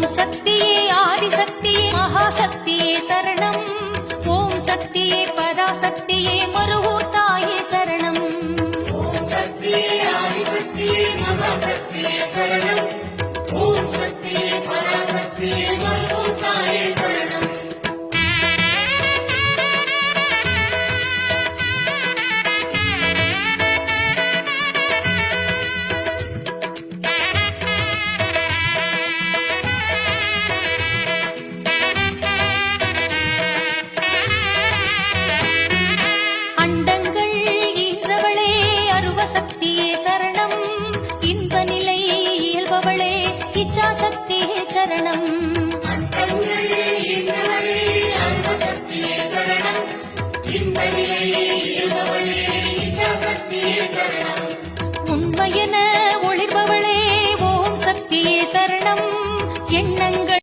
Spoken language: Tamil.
ஓம் சக்தியே ஆதிசக்தியே மகாசக்தியே சரணம். ஓம் சக்தியே பராசக்தியே மருவூர் தாயே சரணம். ஓம் சக்தியே ஆதிசக்தியே மகாசக்தியே சரணம். ஓம் சக்தியே பராசக்தியே மருவூர் தாயே சரணம். அண்டங்கள் ஈன்றவளே அருவசக்தியே சரணம். இன்ப நிலை இயல்பவளே இச்சாசக்தியே சரணம். அண்டங்கள் ஈன்றவளே அருவசக்தியே சரணம். இன்ப நிலை இயல்பவளே இச்சாசக்தியே சரணம். உண்மையென ஒளிர்பவளே ஓம் சக்தியே சரணம். எண்ணங்கள்